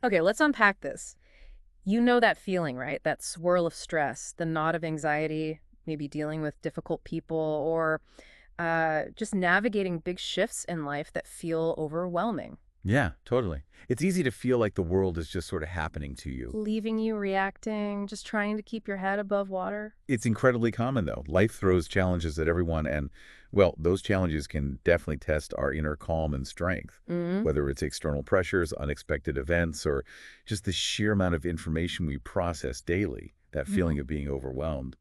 Okay, let's unpack this. You know that feeling, right? That swirl of stress, the knot of anxiety, maybe dealing with difficult people, or just navigating big shifts in life that feel overwhelming, Yeah, totally. It's easy to feel like the world is just sort of happening to you. leaving you reacting, just trying to keep your head above water. It's incredibly common, though. Life throws challenges at everyone, and, well, those challenges can definitely test our inner calm and strength, Mm. whether it's external pressures, unexpected events, or just the sheer amount of information we process daily, that feeling of being overwhelmed.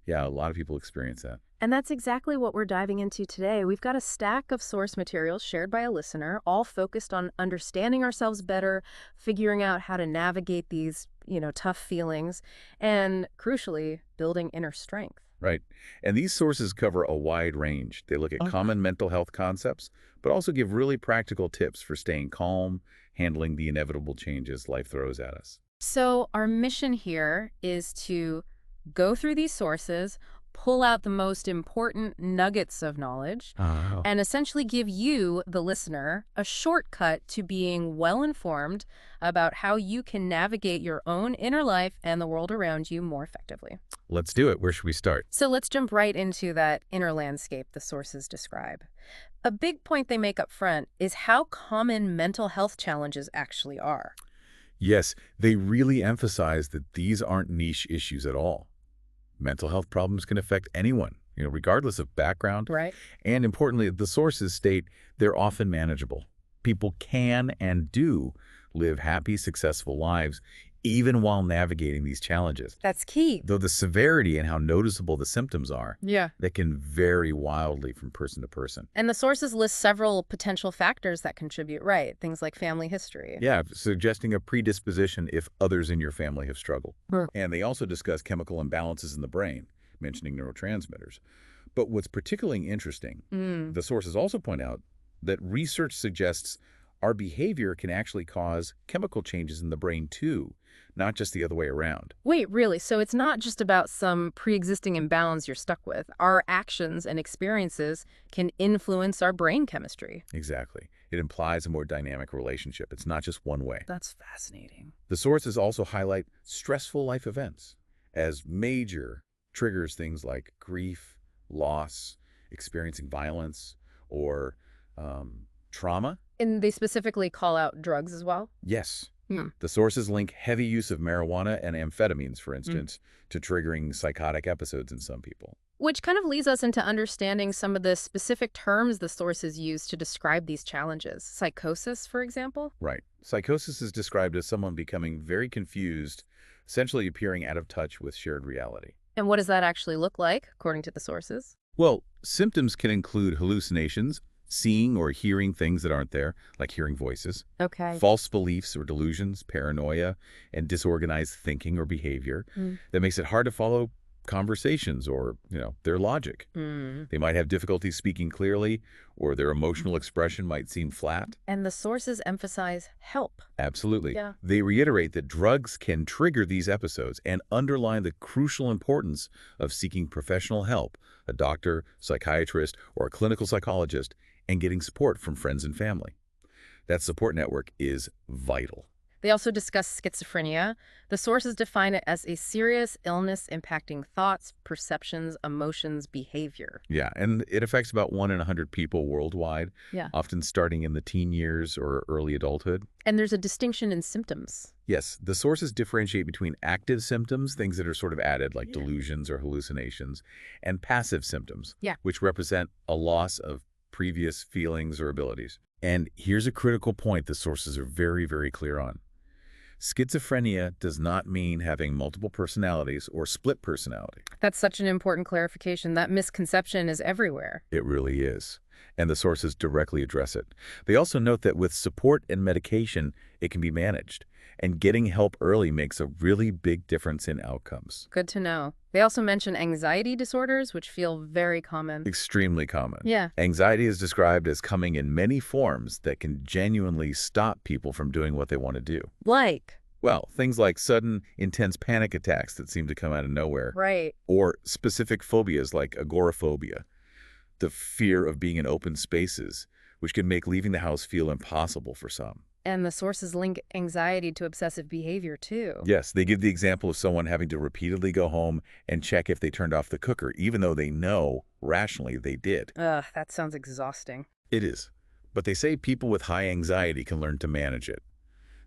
Yeah, a lot of people experience that. And that's exactly what we're diving into today. We've got a stack of source materials shared by a listener, all focused on understanding ourselves better, figuring out how to navigate these, tough feelings, and crucially, building inner strength. Right. And these sources cover a wide range. They look at common mental health concepts, but also give really practical tips for staying calm, handling the inevitable changes life throws at us. So, our mission here is to go through these sources, pull out the most important nuggets of knowledge, Oh. and essentially give you, the listener, a shortcut to being well informed about how you can navigate your own inner life and the world around you more effectively. Let's do it. Where should we start? So let's jump right into that inner landscape the sources describe. A big point they make up front is how common mental health challenges actually are. Yes, they really emphasize that these aren't niche issues at all. Mental health problems can affect anyone, regardless of background. Right. And importantly, the sources state they're often manageable. People can and do live happy, successful lives, even while navigating these challenges. That's key. Though the severity and how noticeable the symptoms are, Yeah. that can vary wildly from person to person. And the sources list several potential factors that contribute, right? Things like family history. Yeah, suggesting a predisposition if others in your family have struggled. Sure. And they also discuss chemical imbalances in the brain, mentioning neurotransmitters. But what's particularly interesting, Mm. the sources also point out that research suggests our behavior can actually cause chemical changes in the brain too, not just the other way around. Wait, really? So it's not just about some pre-existing imbalance you're stuck with. Our actions and experiences can influence our brain chemistry. Exactly. It implies a more dynamic relationship. It's not just one way. That's fascinating. The sources also highlight stressful life events as major triggers, things like grief, loss, experiencing violence, or trauma. And they specifically call out drugs as well? Yes. Hmm. The sources link heavy use of marijuana and amphetamines, for instance, to triggering psychotic episodes in some people. Which kind of leads us into understanding some of the specific terms the sources use to describe these challenges. Psychosis, for example? Right. Psychosis is described as someone becoming very confused, essentially appearing out of touch with shared reality. And what does that actually look like, according to the sources? Well, symptoms can include hallucinations, seeing or hearing things that aren't there, like hearing voices, Okay. false beliefs or delusions, paranoia, and disorganized thinking or behavior that makes it hard to follow conversations or, their logic. Mm. They might have difficulty speaking clearly, or their emotional expression might seem flat. And the sources emphasize help. Absolutely. Yeah. They reiterate that drugs can trigger these episodes and underline the crucial importance of seeking professional help, a doctor, psychiatrist, or a clinical psychologist, and getting support from friends and family. That support network is vital. They also discuss schizophrenia. The sources define it as a serious illness impacting thoughts, perceptions, emotions, behavior. Yeah, and it affects about 1 in 100 people worldwide, Yeah. often starting in the teen years or early adulthood. And there's a distinction in symptoms. Yes, the sources differentiate between active symptoms, things that are sort of added like delusions or hallucinations, and passive symptoms, Yeah. which represent a loss of previous feelings or abilities. And here's a critical point the sources are very, very clear on. Schizophrenia does not mean having multiple personalities or split personality. That's such an important clarification. That misconception is everywhere. It really is. And the sources directly address it. They also note that with support and medication, it can be managed. And getting help early makes a really big difference in outcomes. Good to know. They also mention anxiety disorders, which feel very common. Extremely common. Yeah. Anxiety is described as coming in many forms that can genuinely stop people from doing what they want to do. Like. Well, things like sudden, intense panic attacks that seem to come out of nowhere, Right. or specific phobias like agoraphobia, the fear of being in open spaces, which can make leaving the house feel impossible for some. And the sources link anxiety to obsessive behavior, too. Yes, they give the example of someone having to repeatedly go home and check if they turned off the cooker, even though they know rationally they did. Ugh, that sounds exhausting. It is. But they say people with high anxiety can learn to manage it.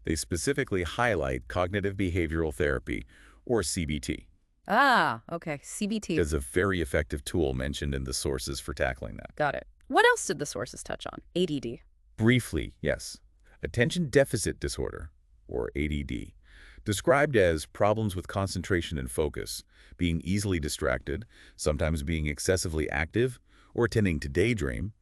They specifically highlight cognitive behavioral therapy, or CBT, Ah, okay. CBT. as a very effective tool mentioned in the sources for tackling that. Got it. What else did the sources touch on? ADD. Briefly, yes. Attention deficit disorder, or ADD, described as problems with concentration and focus, being easily distracted, sometimes being excessively active, or tending to daydream.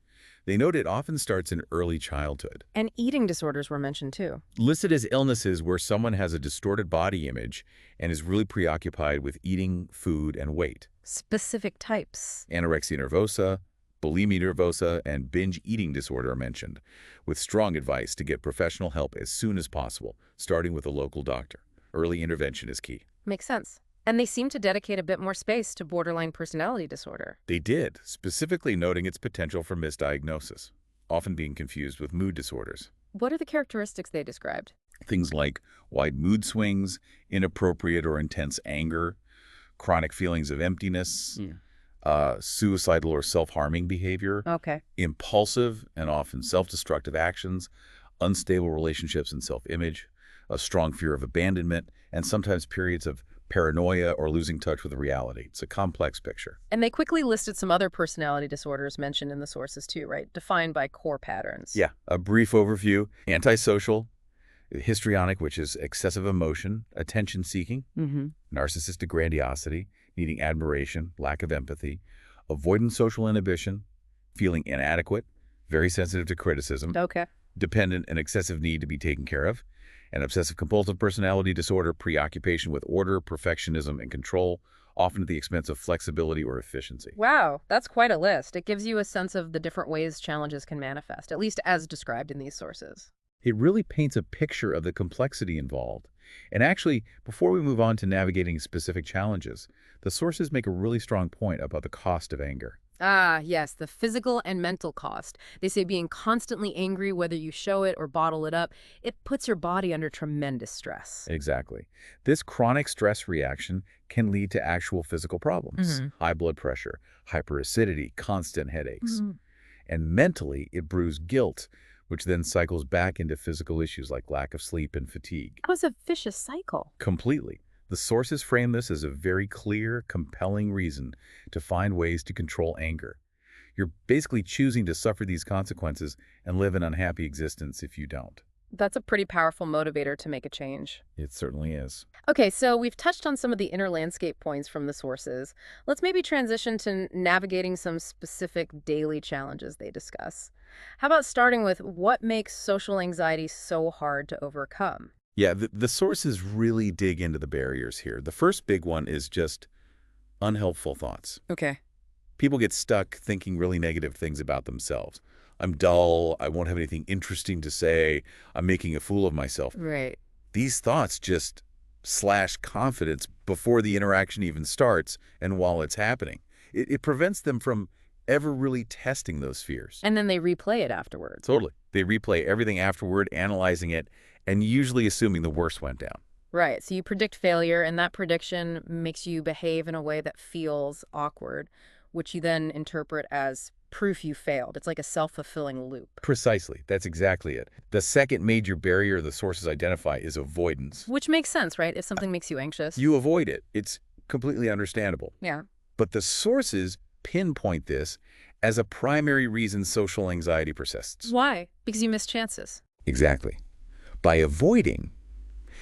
They note it often starts in early childhood. And eating disorders were mentioned, too. Listed as illnesses where someone has a distorted body image and is really preoccupied with eating, food, and weight. Specific types. Anorexia nervosa, bulimia nervosa, and binge eating disorder are mentioned, with strong advice to get professional help as soon as possible, starting with a local doctor. Early intervention is key. Makes sense. And they seem to dedicate a bit more space to borderline personality disorder. They did, specifically noting its potential for misdiagnosis, often being confused with mood disorders. What are the characteristics they described? Things like wide mood swings, inappropriate or intense anger, chronic feelings of emptiness, suicidal or self-harming behavior, Okay. impulsive and often self-destructive actions, unstable relationships and self-image, a strong fear of abandonment, and sometimes periods of paranoia or losing touch with reality. It's a complex picture. And they quickly listed some other personality disorders mentioned in the sources too, right? Defined by core patterns. Yeah, a brief overview. Antisocial, histrionic, which is excessive emotion, attention-seeking, narcissistic grandiosity, needing admiration, lack of empathy, avoidant social inhibition, feeling inadequate, very sensitive to criticism, Okay. dependent and excessive need to be taken care of, and obsessive-compulsive personality disorder, preoccupation with order, perfectionism, and control, often at the expense of flexibility or efficiency. Wow, that's quite a list. It gives you a sense of the different ways challenges can manifest, at least as described in these sources. It really paints a picture of the complexity involved. And actually, before we move on to navigating specific challenges, the sources make a really strong point about the cost of anger. Ah, yes, the physical and mental cost. They say being constantly angry, whether you show it or bottle it up, it puts your body under tremendous stress. Exactly. This chronic stress reaction can lead to actual physical problems, high blood pressure, hyperacidity, constant headaches. And mentally, it brews guilt, which then cycles back into physical issues like lack of sleep and fatigue. That was a vicious cycle. Completely. The sources frame this as a very clear, compelling reason to find ways to control anger. You're basically choosing to suffer these consequences and live an unhappy existence if you don't. That's a pretty powerful motivator to make a change. It certainly is. Okay, so we've touched on some of the inner landscape points from the sources. Let's maybe transition to navigating some specific daily challenges they discuss. How about starting with what makes social anxiety so hard to overcome? Yeah, the sources really dig into the barriers here. The first big one is just unhelpful thoughts. Okay. People get stuck thinking really negative things about themselves. I'm dull, I won't have anything interesting to say, I'm making a fool of myself. Right. These thoughts just slash confidence before the interaction even starts and while it's happening. It prevents them from ever really testing those fears. And then they replay it afterwards. Totally. They replay everything afterward, analyzing it, and usually assuming the worst went down. Right. So you predict failure, and that prediction makes you behave in a way that feels awkward, which you then interpret as proof you failed. It's like a self-fulfilling loop. Precisely. That's exactly it. The second major barrier the sources identify is avoidance. Which makes sense, right? If something makes you anxious. You avoid it. It's completely understandable. Yeah. But the sources pinpoint this as a primary reason social anxiety persists. Why? Because you miss chances. Exactly. By avoiding,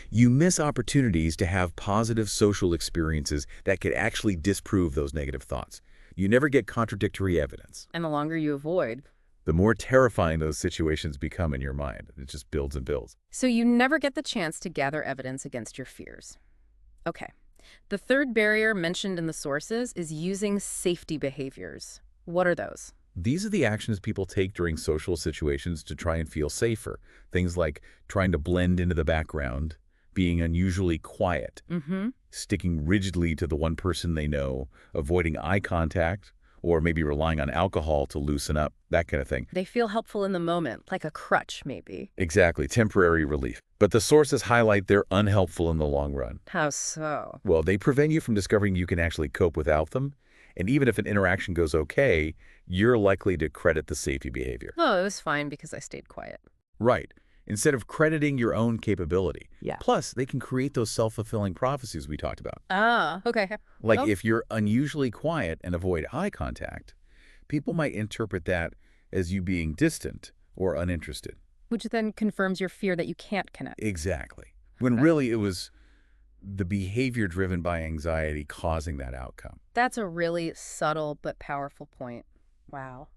you miss opportunities to have positive social experiences that could actually disprove those negative thoughts. You never get contradictory evidence. And the longer you avoid, The more terrifying those situations become in your mind. It just builds and builds. so you never get the chance to gather evidence against your fears. Okay. The third barrier mentioned in the sources is using safety behaviors. What are those? These are the actions people take during social situations to try and feel safer. Things like trying to blend into the background, being unusually quiet, sticking rigidly to the one person they know, avoiding eye contact, or maybe relying on alcohol to loosen up, that kind of thing. They feel helpful in the moment, like a crutch, maybe. Exactly, temporary relief. But the sources highlight they're unhelpful in the long run. How so? Well, they prevent you from discovering you can actually cope without them. And even if an interaction goes okay, you're likely to credit the safety behavior. Oh, it was fine because I stayed quiet. Right. Instead of crediting your own capability. Yeah. Plus, they can create those self-fulfilling prophecies we talked about. Ah, okay. Like Well, if you're unusually quiet and avoid eye contact, people might interpret that as you being distant or uninterested. which then confirms your fear that you can't connect. Exactly. When Okay. really it was the behavior driven by anxiety causing that outcome. That's a really subtle but powerful point. Wow.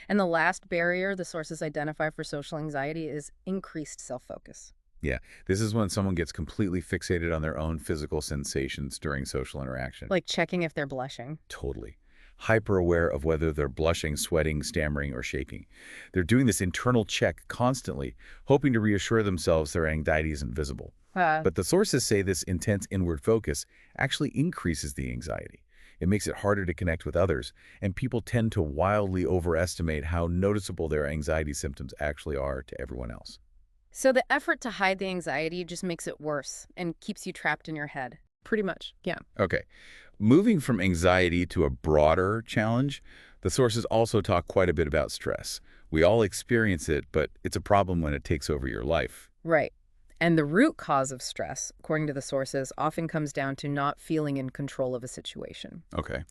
And the last barrier the sources identify for social anxiety is increased self-focus. Yeah, this is when someone gets completely fixated on their own physical sensations during social interaction. Like checking if they're blushing. Totally. Hyper aware of whether they're blushing, sweating, stammering, or shaking. They're doing this internal check constantly, hoping to reassure themselves their anxiety isn't visible. But the sources say this intense inward focus actually increases the anxiety. It makes it harder to connect with others, and people tend to wildly overestimate how noticeable their anxiety symptoms actually are to everyone else. So the effort to hide the anxiety just makes it worse and keeps you trapped in your head. Pretty much, yeah. Okay, moving from anxiety to a broader challenge, the sources also talk quite a bit about stress. We all experience it, but it's a problem when it takes over your life. Right. And the root cause of stress, according to the sources, often comes down to not feeling in control of a situation. Okay.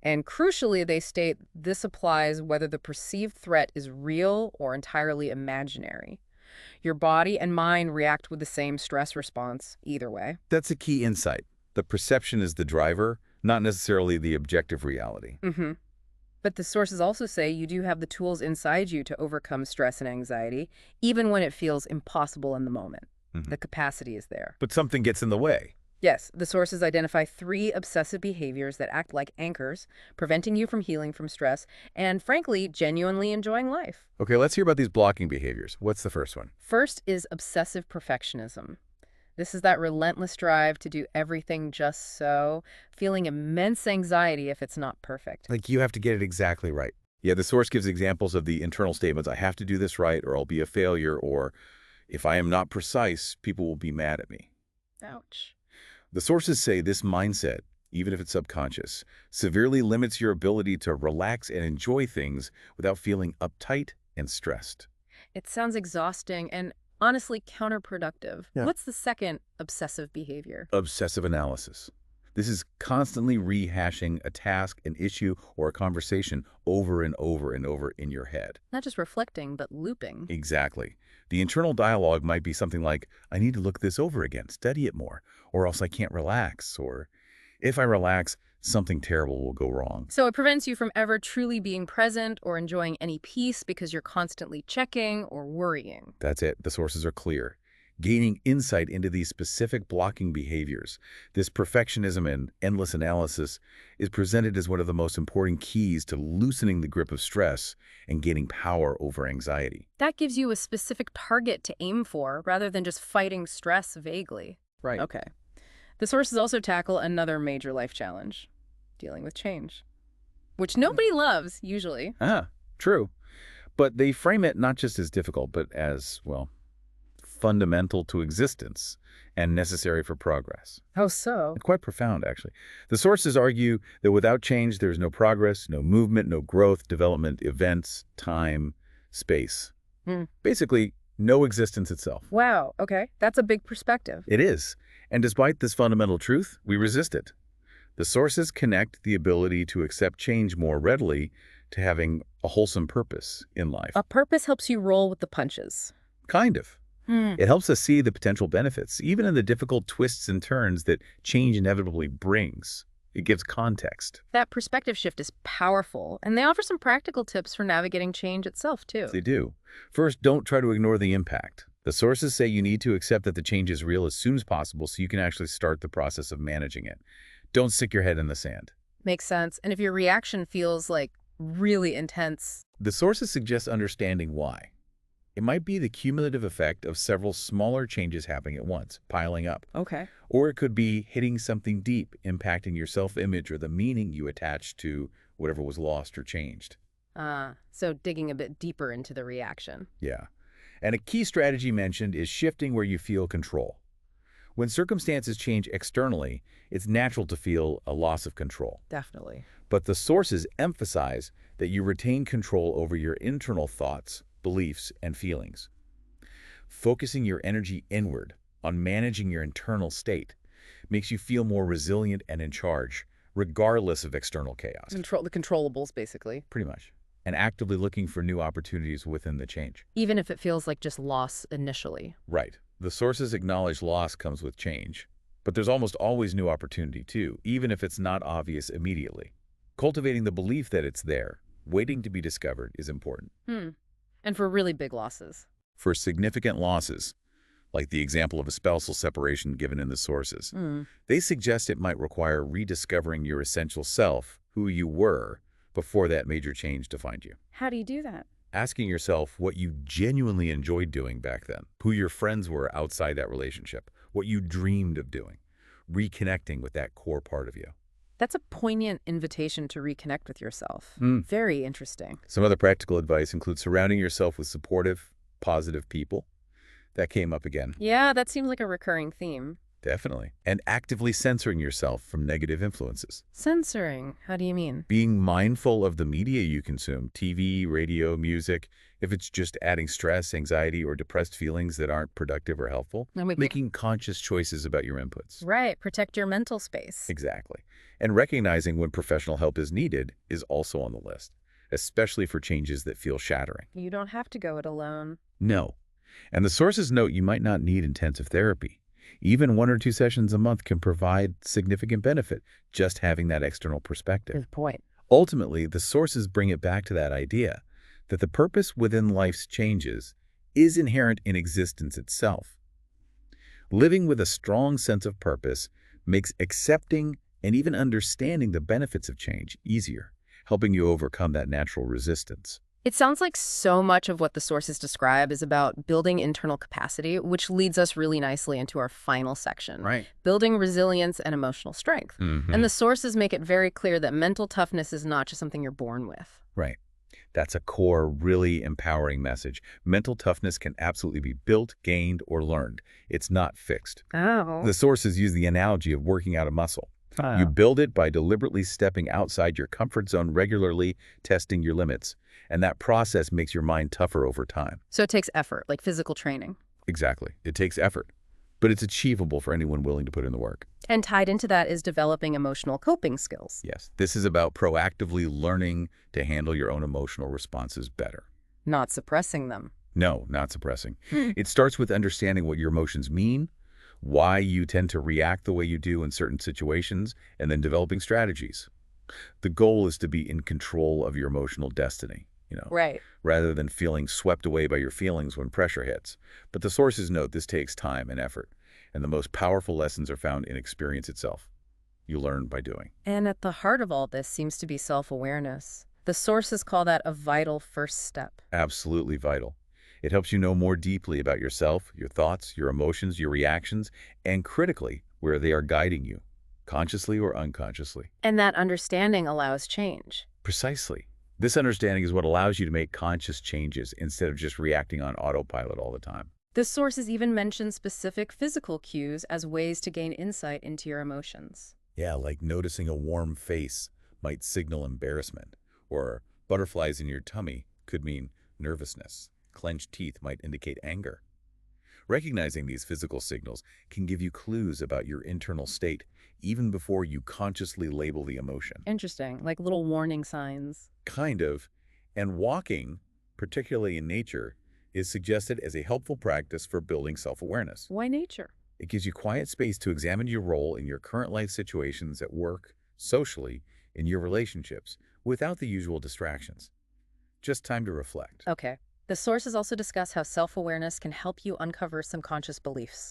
And crucially, they state this applies whether the perceived threat is real or entirely imaginary. Your body and mind react with the same stress response either way. That's a key insight. The perception is the driver, not necessarily the objective reality. Mm-hmm. But the sources also say you do have the tools inside you to overcome stress and anxiety, even when it feels impossible in the moment. Mhm. The capacity is there. But something gets in the way. Yes, the sources identify 3 obsessive behaviors that act like anchors, preventing you from healing from stress and, frankly, genuinely enjoying life. Okay, let's hear about these blocking behaviors. What's the first one? First is obsessive perfectionism. This is that relentless drive to do everything just so, feeling immense anxiety if it's not perfect. Like you have to get it exactly right. Yeah, the source gives examples of the internal statements. I have to do this right or I'll be a failure, or if I am not precise, people will be mad at me. Ouch. The sources say this mindset, even if it's subconscious, severely limits your ability to relax and enjoy things without feeling uptight and stressed. It sounds exhausting and honestly counterproductive. Yeah. What's the second obsessive behavior? Obsessive analysis. This is constantly rehashing a task, an issue, or a conversation over and over and over in your head. Not just reflecting, but looping. Exactly. The internal dialogue might be something like, I need to look this over again, study it more, or else I can't relax, or if I relax, something terrible will go wrong. So it prevents you from ever truly being present or enjoying any peace because you're constantly checking or worrying. That's it. The sources are clear. Gaining insight into these specific blocking behaviors, this perfectionism and endless analysis, is presented as one of the most important keys to loosening the grip of stress and gaining power over anxiety. That gives you a specific target to aim for rather than just fighting stress vaguely. Right. Okay. The sources also tackle another major life challenge, dealing with change, which nobody loves, usually. True. But they frame it not just as difficult, but as, well, fundamental to existence and necessary for progress. How so? And quite profound, actually. The sources argue that without change, there's no progress, no movement, no growth, development, events, time, space. Basically, no existence itself. Wow, okay. That's a big perspective. It is. And despite this fundamental truth, we resist it. The sources connect the ability to accept change more readily to having a wholesome purpose in life. A purpose helps you roll with the punches. Kind of. It helps us see the potential benefits, even in the difficult twists and turns that change inevitably brings. It gives context. That perspective shift is powerful, and they offer some practical tips for navigating change itself, too. They do. First, don't try to ignore the impact. The sources say you need to accept that the change is real as soon as possible so you can actually start the process of managing it. Don't stick your head in the sand. Makes sense. And if your reaction feels like really intense, The sources suggest understanding why. It might be the cumulative effect of several smaller changes happening at once, piling up. okay. Or it could be hitting something deep, impacting your self-image or the meaning you attach to whatever was lost or changed. So digging a bit deeper into the reaction. Yeah. And a key strategy mentioned is shifting where you feel control. When circumstances change externally, it's natural to feel a loss of control. Definitely. But the sources emphasize that you retain control over your internal thoughts, beliefs, and feelings. Focusing your energy inward on managing your internal state makes you feel more resilient and in charge, regardless of external chaos. Control the controllables, basically. Pretty much. And actively looking for new opportunities within the change. Even if it feels like just loss initially. Right. The sources acknowledge loss comes with change, but there's almost always new opportunity too, even if it's not obvious immediately. Cultivating the belief that it's there, waiting to be discovered, is important. And for really big losses. For significant losses, like the example of a spousal separation given in the sources, they suggest it might require rediscovering your essential self, who you were, before that major change defined you. How do you do that? Asking yourself what you genuinely enjoyed doing back then, who your friends were outside that relationship, what you dreamed of doing, reconnecting with that core part of you. That's a poignant invitation to reconnect with yourself. Very interesting. Some other practical advice includes surrounding yourself with supportive, positive people. That came up again. Yeah, that seems like a recurring theme. Definitely. And actively censoring yourself from negative influences. Censoring? How do you mean? Being mindful of the media you consume, TV, radio, music, if it's just adding stress, anxiety, or depressed feelings that aren't productive or helpful. Making conscious choices about your inputs. Right, protect your mental space. Exactly. And recognizing when professional help is needed is also on the list, especially for changes that feel shattering. You don't have to go it alone. No. And the sources note you might not need intensive therapy. Even 1 or 2 sessions a month can provide significant benefit, just having that external perspective. Good point. Ultimately, the sources bring it back to that idea that the purpose within life's changes is inherent in existence itself. Living with a strong sense of purpose makes accepting and even understanding the benefits of change easier, helping you overcome that natural resistance. It sounds like so much of what the sources describe is about building internal capacity, which leads us really nicely into our final section. Right. Building resilience and emotional strength. And the sources make it very clear that mental toughness is not just something you're born with. Right. That's a core, really empowering message. Mental toughness can absolutely be built, gained, or learned. It's not fixed. Oh. The sources use the analogy of working out a muscle. You build it by deliberately stepping outside your comfort zone regularly, testing your limits. And that process makes your mind tougher over time. So it takes effort, like physical training. Exactly. It takes effort, but it's achievable for anyone willing to put in the work. And tied into that is developing emotional coping skills. Yes. This is about proactively learning to handle your own emotional responses better. Not suppressing them. No, not suppressing. It starts with understanding what your emotions mean, why you tend to react the way you do in certain situations, and then developing strategies. The goal is to be in control of your emotional destiny, Right. rather than feeling swept away by your feelings when pressure hits. But the sources note this takes time and effort, and the most powerful lessons are found in experience itself. You learn by doing. And at the heart of all this seems to be self-awareness. The sources call that a vital first step. Absolutely vital. It helps you know more deeply about yourself, your thoughts, your emotions, your reactions, and critically, where they are guiding you, consciously or unconsciously. And that understanding allows change. Precisely. This understanding is what allows you to make conscious changes instead of just reacting on autopilot all the time. The sources even mention specific physical cues as ways to gain insight into your emotions. Yeah, like noticing a warm face might signal embarrassment, or butterflies in your tummy could mean nervousness. Clenched teeth might indicate anger. Recognizing these physical signals can give you clues about your internal state, even before you consciously label the emotion. Interesting, like little warning signs. Kind of. And walking, particularly in nature, is suggested as a helpful practice for building self-awareness. Why nature? It gives you quiet space to examine your role in your current life situations at work, socially, in your relationships, without the usual distractions. Just time to reflect. Okay. The sources also discuss how self-awareness can help you uncover subconscious beliefs.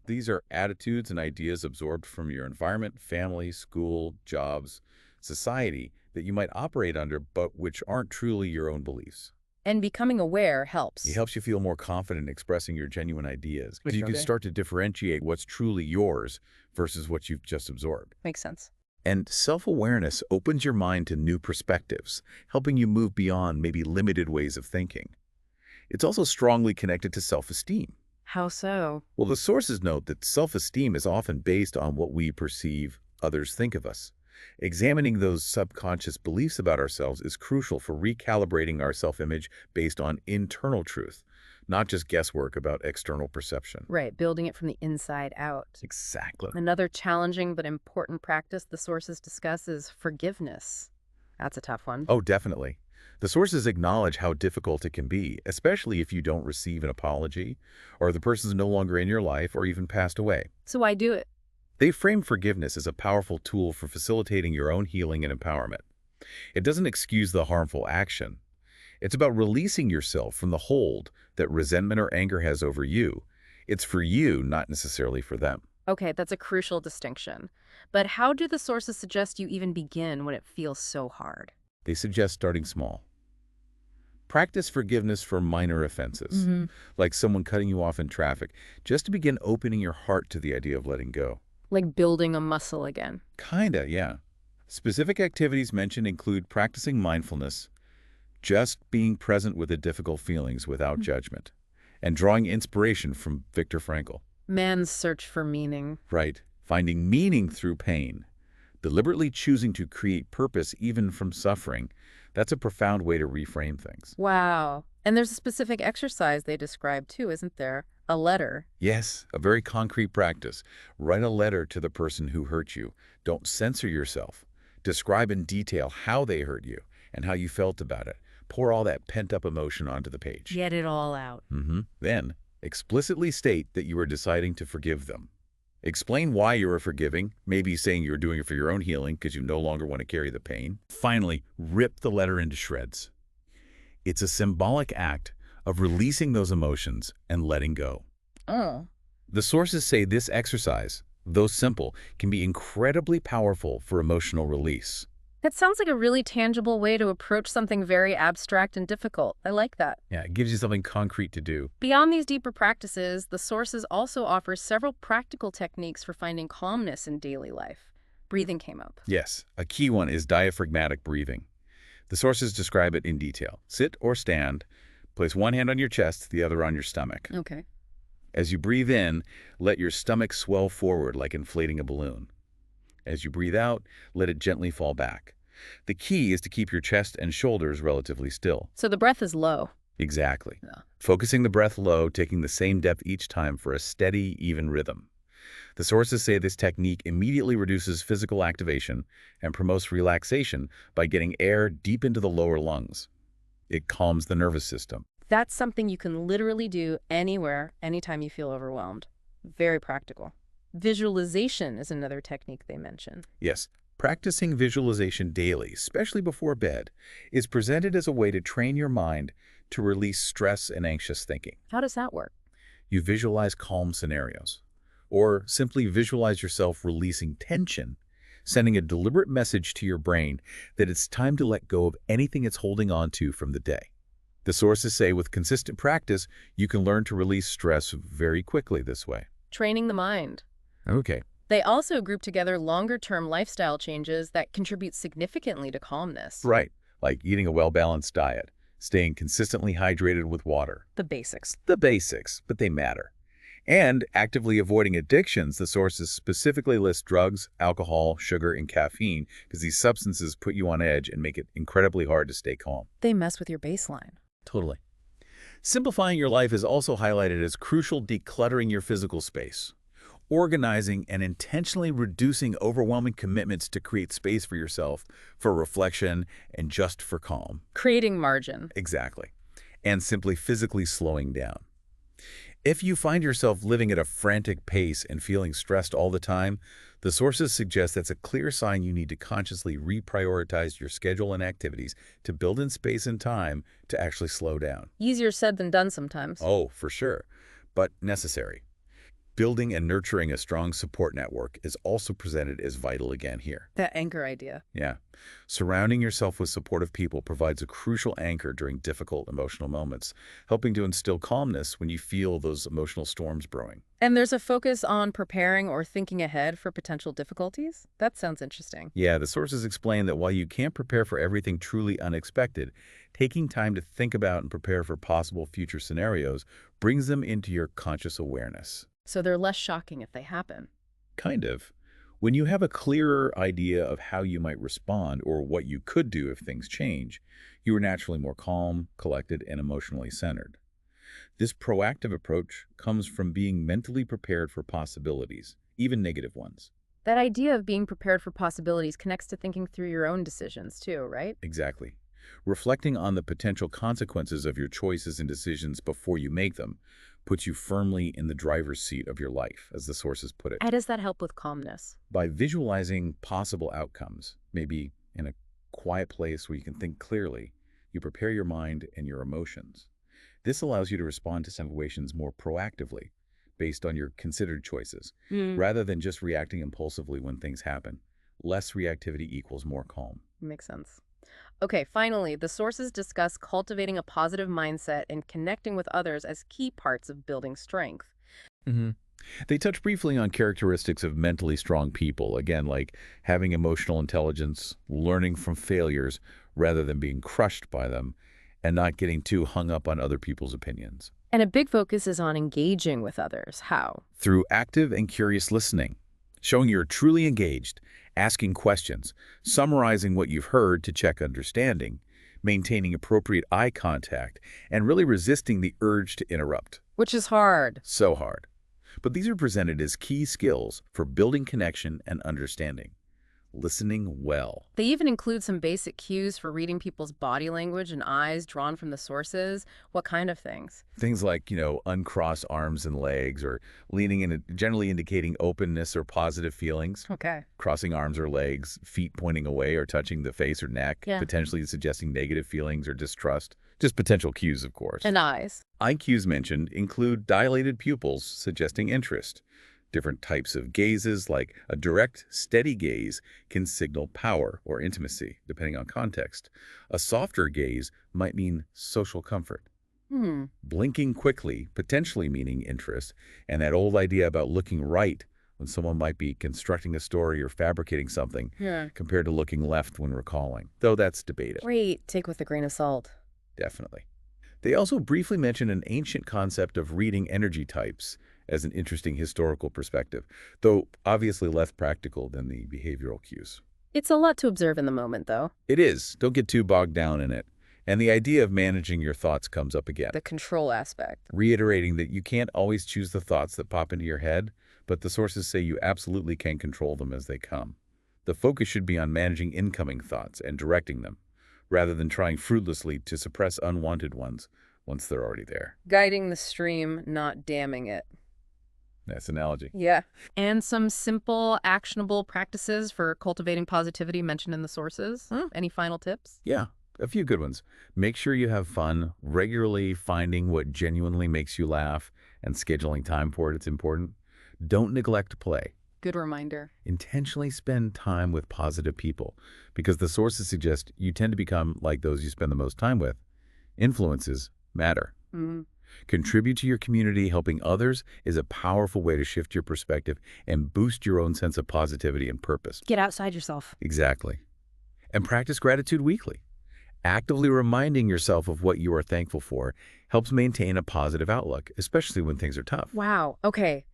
These are attitudes and ideas absorbed from your environment, family, school, jobs, society that you might operate under, but which aren't truly your own beliefs. And becoming aware helps. It helps you feel more confident expressing your genuine ideas, because you can start to differentiate what's truly yours versus what you've just absorbed. Makes sense. And self-awareness opens your mind to new perspectives, helping you move beyond maybe limited ways of thinking. It's also strongly connected to self-esteem. How so? Well, the sources note that self-esteem is often based on what we perceive others think of us. Examining those subconscious beliefs about ourselves is crucial for recalibrating our self-image based on internal truth, not just guesswork about external perception. Right, building it from the inside out. Exactly. Another challenging but important practice the sources discuss is forgiveness. That's a tough one. Oh, definitely. The sources acknowledge how difficult it can be, especially if you don't receive an apology, or the person's no longer in your life, or even passed away. So why do it? They frame forgiveness as a powerful tool for facilitating your own healing and empowerment. It doesn't excuse the harmful action. It's about releasing yourself from the hold that resentment or anger has over you. It's for you, not necessarily for them. Okay, that's a crucial distinction. But how do the sources suggest you even begin when it feels so hard? They suggest starting small. Practice forgiveness for minor offenses, Hmm. like someone cutting you off in traffic, just to begin opening your heart to the idea of letting go. Like building a muscle again. Kinda, yeah. Specific activities mentioned include practicing mindfulness, just being present with the difficult feelings without judgment, and drawing inspiration from Viktor Frankl. Man's search for meaning. Right. Finding meaning through pain. Deliberately choosing to create purpose even from suffering. That's a profound way to reframe things. Wow. And there's a specific exercise they describe too, isn't there? A letter. Yes, a very concrete practice. Write a letter to the person who hurt you. Don't censor yourself. Describe in detail how they hurt you and how you felt about it. Pour all that pent-up emotion onto the page. Get it all out. Then, explicitly state that you are deciding to forgive them. Explain why you are forgiving, maybe saying you're doing it for your own healing because you no longer want to carry the pain. Finally, rip the letter into shreds. It's a symbolic act of releasing those emotions and letting go. Oh. The sources say this exercise, though simple, can be incredibly powerful for emotional release. That sounds like a really tangible way to approach something very abstract and difficult. I like that. Yeah, it gives you something concrete to do. Beyond these deeper practices, the sources also offer several practical techniques for finding calmness in daily life. Breathing came up. Yes, a key one is diaphragmatic breathing. The sources describe it in detail. Sit or stand, place one hand on your chest, the other on your stomach. Okay. As you breathe in, let your stomach swell forward like inflating a balloon. As you breathe out, let it gently fall back. The key is to keep your chest and shoulders relatively still. So the breath is low. Exactly. Yeah. Focusing the breath low, taking the same depth each time for a steady, even rhythm. The sources say this technique immediately reduces physical activation and promotes relaxation by getting air deep into the lower lungs. It calms the nervous system. That's something you can literally do anywhere, anytime you feel overwhelmed. Very practical. Visualization is another technique they mention. Yes, practicing visualization daily, especially before bed, is presented as a way to train your mind to release stress and anxious thinking. How does that work? You visualize calm scenarios, or simply visualize yourself releasing tension, sending a deliberate message to your brain that it's time to let go of anything it's holding on to from the day. The sources say with consistent practice, you can learn to release stress very quickly this way. Training the mind. Okay. They also group together longer-term lifestyle changes that contribute significantly to calmness. Right, like eating a well-balanced diet, staying consistently hydrated with water. The basics. The basics, but they matter. And actively avoiding addictions, the sources specifically list drugs, alcohol, sugar, and caffeine because these substances put you on edge and make it incredibly hard to stay calm. They mess with your baseline. Totally. Simplifying your life is also highlighted as crucial decluttering your physical space. Organizing and intentionally reducing overwhelming commitments to create space for yourself, for reflection, and just for calm. Creating margin. Exactly. And simply physically slowing down. If you find yourself living at a frantic pace and feeling stressed all the time, the sources suggest that's a clear sign you need to consciously reprioritize your schedule and activities to build in space and time to actually slow down. Easier said than done sometimes. Oh, for sure, but necessary. Building and nurturing a strong support network is also presented as vital again here. That anchor idea. Yeah. Surrounding yourself with supportive people provides a crucial anchor during difficult emotional moments, helping to instill calmness when you feel those emotional storms brewing. And there's a focus on preparing or thinking ahead for potential difficulties? That sounds interesting. Yeah, the sources explain that while you can't prepare for everything truly unexpected, taking time to think about and prepare for possible future scenarios brings them into your conscious awareness. So they're less shocking if they happen. Kind of. When you have a clearer idea of how you might respond or what you could do if things change, you are naturally more calm, collected, and emotionally centered. This proactive approach comes from being mentally prepared for possibilities, even negative ones. That idea of being prepared for possibilities connects to thinking through your own decisions too, right? Exactly. Reflecting on the potential consequences of your choices and decisions before you make them puts you firmly in the driver's seat of your life, as the sources put it. How does that help with calmness? By visualizing possible outcomes, maybe in a quiet place where you can think clearly, you prepare your mind and your emotions. This allows you to respond to situations more proactively, based on your considered choices, rather than just reacting impulsively when things happen. Less reactivity equals more calm. Makes sense. Okay, finally, the sources discuss cultivating a positive mindset and connecting with others as key parts of building strength. hmm They touch briefly on characteristics of mentally strong people, again, like having emotional intelligence, learning from failures rather than being crushed by them, and not getting too hung up on other people's opinions. And a big focus is on engaging with others. How? Through active and curious listening, showing you're truly engaged, asking questions, summarizing what you've heard to check understanding, maintaining appropriate eye contact, and really resisting the urge to interrupt. Which is hard. So hard. But these are presented as key skills for building connection and understanding. Listening well. They even include some basic cues for reading people's body language and eyes drawn from the sources. What kind of things? Things like, uncrossed arms and legs, or leaning in, generally indicating openness or positive feelings. Okay. Crossing arms or legs, feet pointing away or touching the face or neck, Yeah. potentially suggesting negative feelings or distrust. Just potential cues, of course. And eyes. Eye cues mentioned include dilated pupils suggesting interest. Different types of gazes, like a direct, steady gaze, can signal power or intimacy, depending on context. A softer gaze might mean social comfort. Blinking quickly, potentially meaning interest, and that old idea about looking right when someone might be constructing a story or fabricating something, Yeah. compared to looking left when recalling, though that's debated. Great. Take with a grain of salt. Definitely. They also briefly mention an ancient concept of reading energy types as an interesting historical perspective, though obviously less practical than the behavioral cues. It's a lot to observe in the moment, though. It is. Don't get too bogged down in it. And the idea of managing your thoughts comes up again, The control aspect. reiterating that you can't always choose the thoughts that pop into your head, but the sources say you absolutely can control them as they come. The focus should be on managing incoming thoughts and directing them, rather than trying fruitlessly to suppress unwanted ones once they're already there. Guiding the stream, not damming it. Nice analogy. Yeah. And some simple, actionable practices for cultivating positivity mentioned in the sources. Any final tips? Yeah, a few good ones. Make sure you have fun, regularly finding what genuinely makes you laugh, and scheduling time for it. It's important. Don't neglect play. Good reminder. Intentionally spend time with positive people, because the sources suggest you tend to become like those you spend the most time with. Influences matter. Contribute to your community. Helping others is a powerful way to shift your perspective and boost your own sense of positivity and purpose. Get outside yourself. Exactly. And practice gratitude weekly. Actively reminding yourself of what you are thankful for helps maintain a positive outlook, especially when things are tough. Wow. Okay.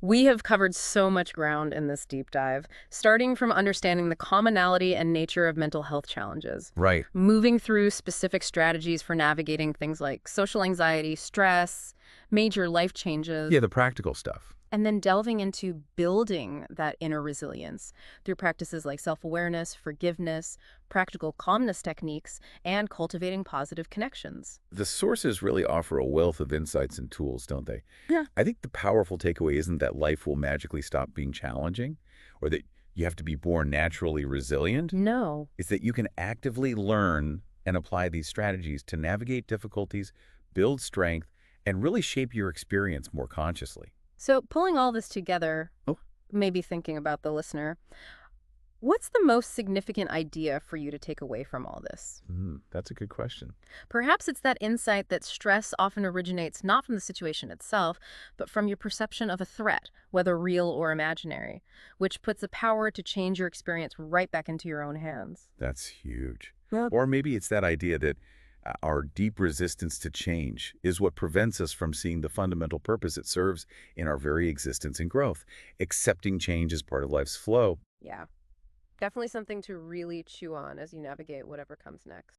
We have covered so much ground in this deep dive, starting from understanding the commonality and nature of mental health challenges, Right. moving through specific strategies for navigating things like social anxiety, stress, major life changes, Yeah, the practical stuff. and then delving into building that inner resilience through practices like self-awareness, forgiveness, practical calmness techniques, and cultivating positive connections. The sources really offer a wealth of insights and tools, don't they? Yeah. I think the powerful takeaway isn't that life will magically stop being challenging, or that you have to be born naturally resilient. No. It's that you can actively learn and apply these strategies to navigate difficulties, build strength, and really shape your experience more consciously. So, pulling all this together, Oh, maybe thinking about the listener, what's the most significant idea for you to take away from all this? that's a good question. Perhaps it's that insight that stress often originates not from the situation itself, but from your perception of a threat, whether real or imaginary, which puts the power to change your experience right back into your own hands. That's huge. Yep. Or maybe it's that idea that our deep resistance to change is what prevents us from seeing the fundamental purpose it serves in our very existence and growth. Accepting change as part of life's flow. Yeah, definitely something to really chew on as you navigate whatever comes next.